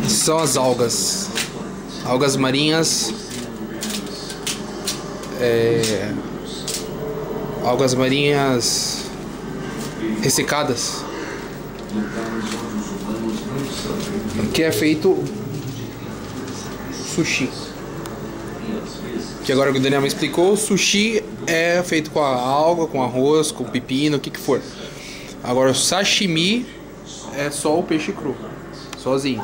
São as algas. Algas marinhas. Algas marinhas ressecadas. Que é feito sushi. Que agora que o Daniel me explicou, sushi é feito com a alga, com arroz, com pepino, o que for. Agora o sashimi é só o peixe cru, sozinho.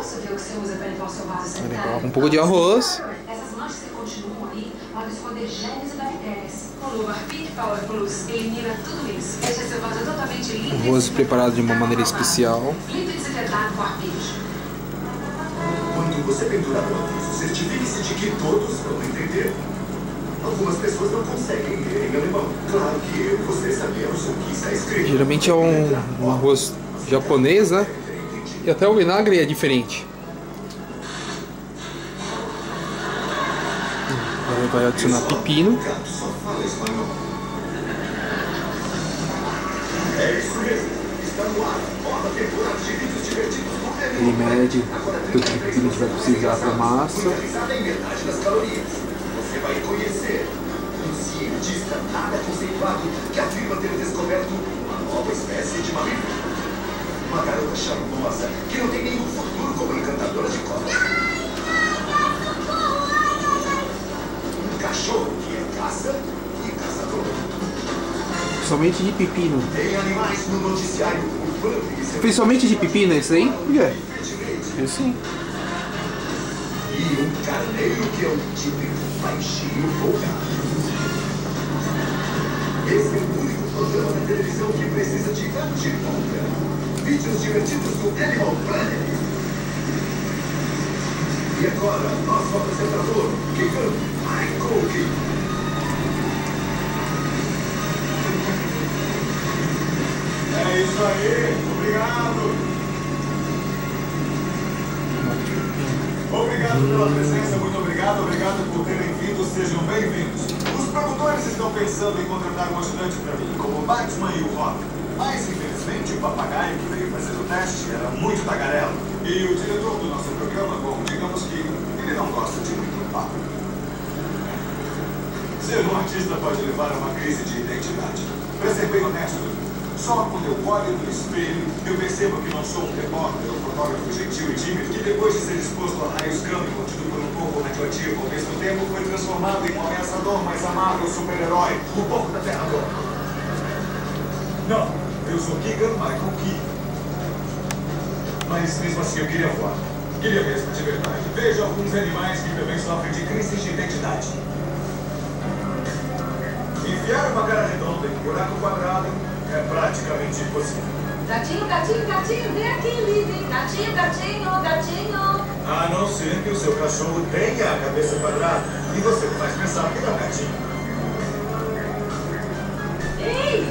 Ele coloca um pouco de arroz. Essas manchas que continuam aí podem esconder germes e bactérias. Com o Lubarpic Power Plus elimina tudo isso. Deixa seu vaso totalmente limpo. Arroz preparado de uma maneira especial. Limpo e desinfetado com arpilhos. Quando você pendurar o aviso, certifique-se de que todos vão entender. Algumas pessoas não conseguem ler em alemão. Claro que eu e você sabemos o que está escrito. Geralmente é um arroz japonês, né? E até o vinagre é diferente. Agora vai adicionar pepino. O gato só fala espanhol. É isso mesmo. Está no ar. Nova temporada de vídeos divertidos do Daniel. Ele mede tudo que a gente vai precisar para massa. Realizada em metade das calorias. Você vai conhecer um cientista nada conceituado que afirma ter descoberto uma nova espécie de mamífero. Uma garota charmosa que não tem nenhum futuro como encantadora de cobras. Um cachorro que é caça e caçador. Somente de pepino. Tem animais no noticiário urbano e seu... Fez somente de pepino esse aí? Por quê? Eu sim. E um carneiro que é um típico baixinho folgado. Esse é o único programa da televisão que precisa de bate-ponta. Vídeos divertidos do Animal Planet. E agora, nosso apresentador, Keegan Michael Key. É isso aí, obrigado. Obrigado pela presença, muito obrigado por terem vindo, sejam bem-vindos. Os produtores estão pensando em contratar um ajudante para mim, como o Batman e o Robin. Mas, infelizmente, o papagaio que veio fazer o teste era muito tagarela. E o diretor do nosso programa, bom, digamos que ele não gosta de muito papo. Ser um artista pode levar a uma crise de identidade. Pra ser bem honesto, só quando eu olho no espelho, eu percebo que não sou um repórter ou fotógrafo gentil e tímido que depois de ser exposto a raios gama e contido por um corpo radioativo ao mesmo tempo foi transformado em um ameaçador mais amável super-herói, o porco da Terra Nova. Não, eu sou Keegan Michael Key. Mas mesmo assim eu queria voar. Queria mesmo, de verdade. Vejo alguns animais que também sofrem de crises de identidade. Enfiar uma cara redonda em um buraco quadrado é praticamente impossível. Gatinho, gatinho, gatinho, vem aqui, Livy. Gatinho, gatinho, gatinho. A não ser que o seu cachorro tenha a cabeça quadrada e você me faz pensar que ele é um gatinho. Ei!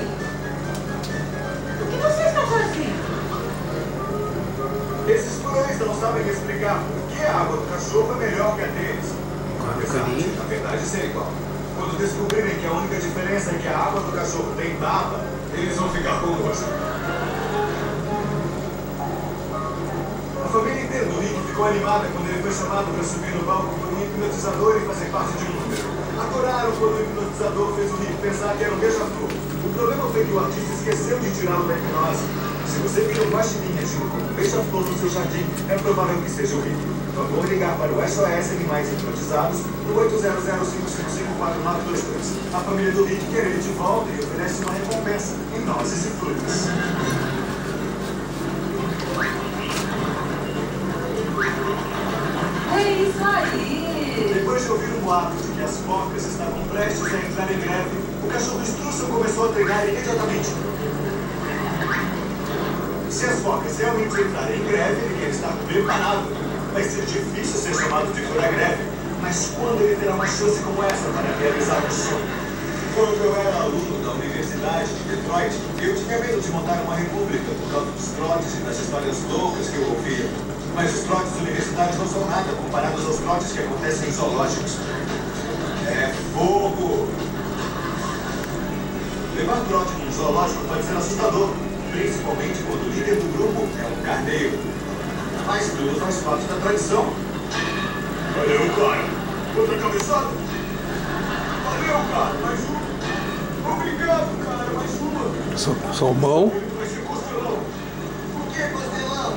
O que você está fazendo? Esses furões não sabem me explicar por que a água do cachorro é melhor que a deles. Apesar de, na verdade, ser igual. Quando descobrirem que a única diferença é que a água do cachorro tem baba, eles vão ficar com nojo. A família inteira do Rick ficou animada quando ele foi chamado para subir no palco por um hipnotizador e fazer parte de um número. Adoraram quando o hipnotizador fez o Rick pensar que era um beija-flor. O problema foi que o artista esqueceu de tirá-lo da hipnose. Se você vira um guaxininha junto com um beija-flor no seu jardim, é provável que seja o Rick. Vamos ligar para o SOS Animais Hipnotizados no 800-555-4922. A família do Rick quer ele de volta e oferece uma recompensa em nozes e frutas. É isso aí. Depois de ouvir um boato de que as focas estavam prestes a entrar em greve, o cachorro Strussel começou a treinar imediatamente. Se as focas realmente entrarem em greve, ele quer estar preparado. Vai ser difícil ser chamado de fora greve, mas quando ele terá uma chance como essa para realizar um sonho? Quando eu era aluno da Universidade de Detroit, eu tinha medo de montar uma república por causa dos trotes e das histórias loucas que eu ouvia. Mas os trotes universitários não são nada comparados aos trotes que acontecem em zoológicos. É fogo! Levar trote num zoológico pode ser assustador, principalmente quando o líder do grupo é um carneiro. Mas tudo faz parte da tradição. Valeu, cara. Outra cabeçada? Valeu, cara. Mais uma. Obrigado, cara. Mais uma. Salmão. Vai ser costelão. Por que costelão?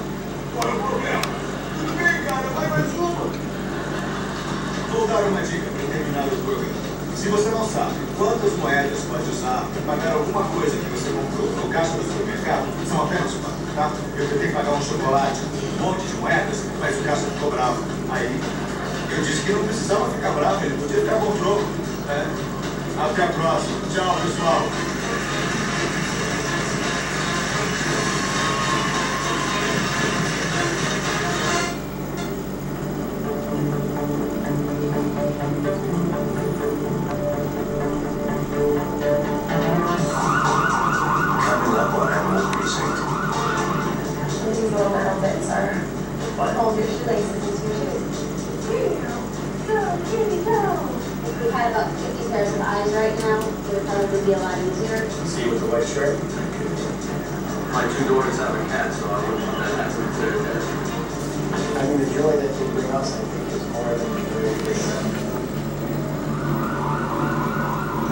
Qual é o problema? Tudo bem, cara. Vai mais uma. Vou dar uma dica para terminar o programa. Se você não sabe quantas moedas pode usar para pagar alguma coisa que você comprou no caixa do supermercado, são apenas 4, tá? Eu tentei pagar um chocolate, um monte de moedas, mas o caixa ficou bravo. Aí eu disse que não precisava ficar bravo, ele podia ficar bom troco. Até a próxima. Tchau, pessoal. Hold your shoelaces into your shoes. Here you go. Go, kitty, go. If we had about 50 pairs of eyes right now, it would probably be a lot easier. See you with the white shirt? My 2 daughters have a cat, so I wish that had some clear cat. I mean, the joy that you bring us, I think, is more than the joy you bring them.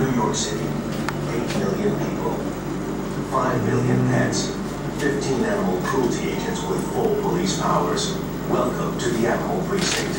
New York City, 8 million people, 5 million pets, 15 animal cruelty agents with full police powers. Welcome to the Animal Precinct.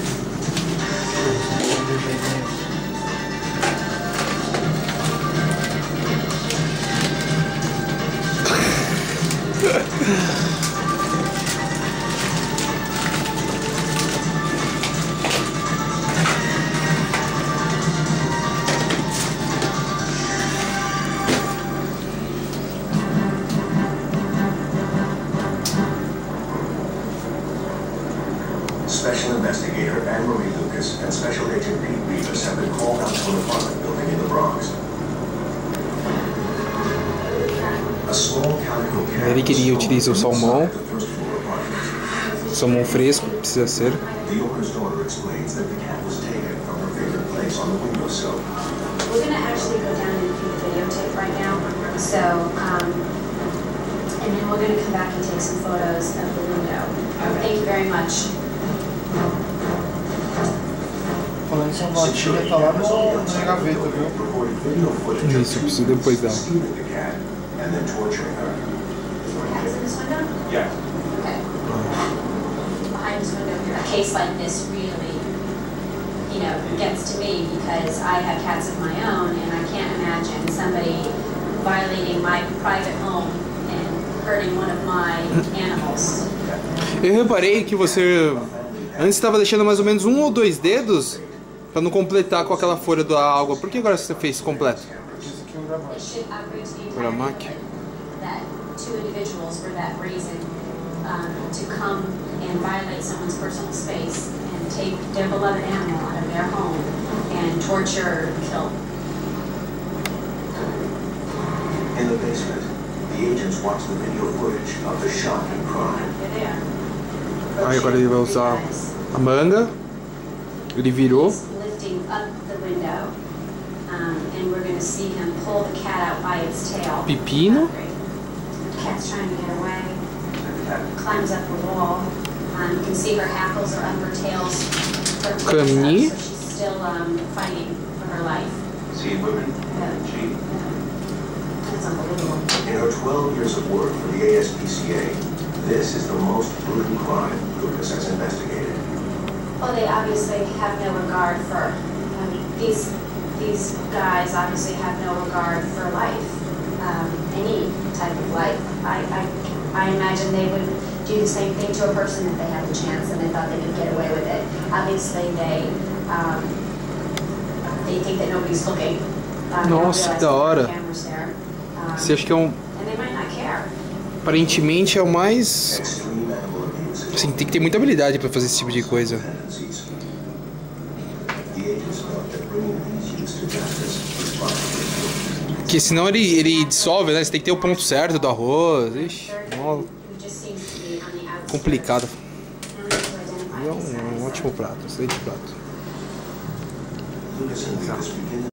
Special Investigator Anne-Marie Lucas and Special Agent Pete Rivas have been called out to an apartment building in the Bronx. A small calico cat Ele queria utilizar o salmão. Salmão fresco, precisa ser. The owner's daughter explains that the cat was taken from her favorite place on the windowsill. We're going to actually go down and do the videotape right now. So, and then we're going to come back and take some photos of the window. Thank you very much. Falando em São Batinha, tá lá na gaveta, viu? Isso, eu preciso depois dela. Cats in this window? Yeah. Okay. Behind this window here. A case like this really, gets to me because I have cats of my own and I can't imagine somebody violating my private home and hurting one of my animals. Eu reparei que você antes estava deixando mais ou menos 1 ou 2 dedos para não completar com aquela folha da água. Por que agora você fez completo? It should agree to the entire Uramaki. neighborhood that 2 individuals were that brazen to come and violate someone's personal space and take their beloved animal out of their home and torture and kill. In the basement, the agents watch the video footage of the shocking crime. They're there. Aí agora ele vai usar a manga. Ele virou. He's lifting up the window, and we're going to see him pull the cat out by its tail. Pepino. The cat's trying to get away. Climbs up the wall. You can see her hackles are up her tails. Her tail's up, Camille. so she's still fighting for her life. See women, cheat. That's unbelievable. In her 12 years of work for the ASPCA, this is the most brutal crime Lucas has investigated. Well, they obviously have no regard for, these guys obviously have no regard for life, any type of life. I imagine they would do the same thing to a person if they had the chance and they thought they could get away with it. Obviously, they think that nobody's looking. Nossa, que da hora. Você acha que é um... And they might not care. Aparentemente é o mais... Extreme animal abuse Assim, tem que ter muita habilidade pra fazer esse tipo de coisa. tendencies. The agents note that bringing these youths to justice responsibly. Porque senão ele dissolve, né? Você tem que ter o ponto certo do arroz. Ixi, mó Who just seems to be on the outside. complicado. Now we have to identify É these um guys. ótimo prato, excelente prato. Lucas and Rivas begin